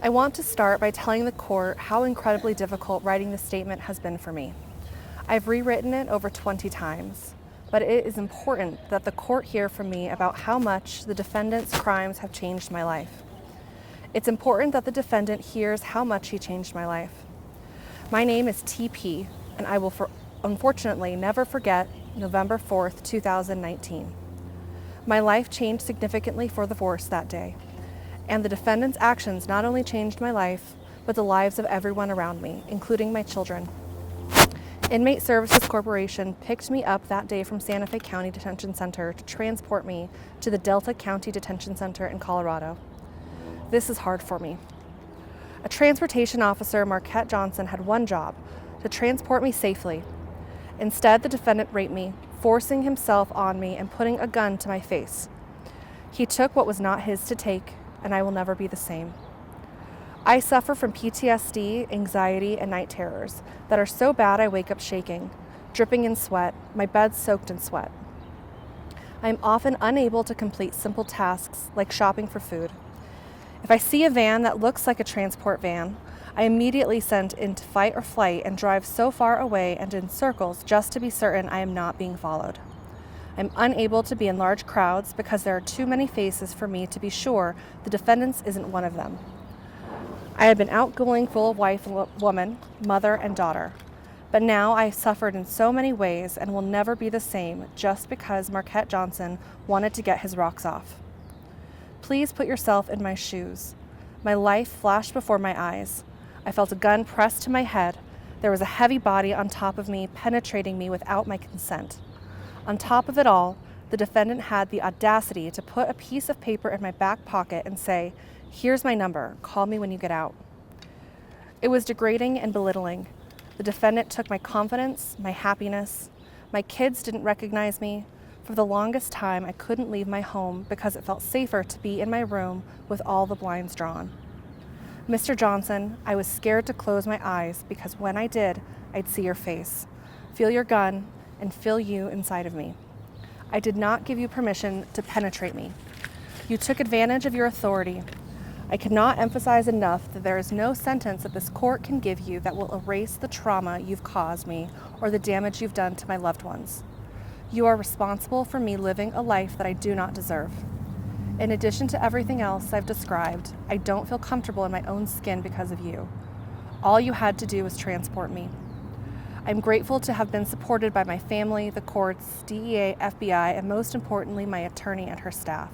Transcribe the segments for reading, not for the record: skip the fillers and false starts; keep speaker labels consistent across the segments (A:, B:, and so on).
A: I want to start by telling the court how incredibly difficult writing this statement has been for me. I've rewritten it over 20 times, but it is important that the court hear from me about how much the defendant's crimes have changed my life. It's important that the defendant hears how much he changed my life. My name is TP, and I will unfortunately never forget November 4th, 2019. My life changed significantly for the worse that day, and the defendant's actions not only changed my life, but the lives of everyone around me, including my children. Inmate Services Corporation picked me up that day from Santa Fe County Detention Center to transport me to the Delta County Detention Center in Colorado. This is hard for me. A transportation officer, Marquet Johnson, had one job: to transport me safely. Instead, the defendant raped me, forcing himself on me and putting a gun to my face. He took what was not his to take, and I will never be the same. I suffer from PTSD, anxiety, and night terrors that are so bad I wake up shaking, dripping in sweat, my bed soaked in sweat. I am often unable to complete simple tasks like shopping for food. If I see a van that looks like a transport van, I immediately send into fight or flight and drive so far away and in circles just to be certain I am not being followed. I'm unable to be in large crowds because there are too many faces for me to be sure the defendant isn't one of them. I have been outgoing, full of wife and woman, mother and daughter. But now I have suffered in so many ways and will never be the same just because Marquet Johnson wanted to get his rocks off. Please put yourself in my shoes. My life flashed before my eyes. I felt a gun pressed to my head. There was a heavy body on top of me, penetrating me without my consent. On top of it all, the defendant had the audacity to put a piece of paper in my back pocket and say, "Here's my number, call me when you get out." It was degrading and belittling. The defendant took my confidence, my happiness. My kids didn't recognize me. For the longest time, I couldn't leave my home because it felt safer to be in my room with all the blinds drawn. Mr. Johnson, I was scared to close my eyes because when I did, I'd see your face, feel your gun, and feel you inside of me. I did not give you permission to penetrate me. You took advantage of your authority. I cannot emphasize enough that there is no sentence that this court can give you that will erase the trauma you've caused me or the damage you've done to my loved ones. You are responsible for me living a life that I do not deserve. In addition to everything else I've described, I don't feel comfortable in my own skin because of you. All you had to do was transport me. I'm grateful to have been supported by my family, the courts, DEA, FBI, and most importantly, my attorney and her staff.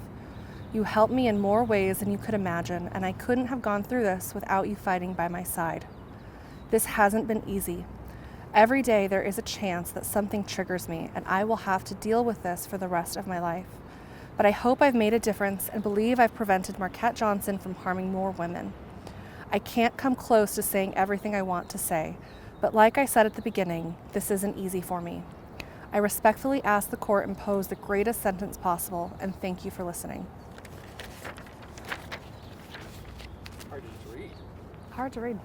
A: You helped me in more ways than you could imagine, and I couldn't have gone through this without you fighting by my side. This hasn't been easy. Every day there is a chance that something triggers me, and I will have to deal with this for the rest of my life. But I hope I've made a difference and believe I've prevented Marquet Johnson from harming more women. I can't come close to saying everything I want to say, but like I said at the beginning, this isn't easy for me. I respectfully ask the court impose the greatest sentence possible, and thank you for listening.
B: Hard to read.
A: Hard to read.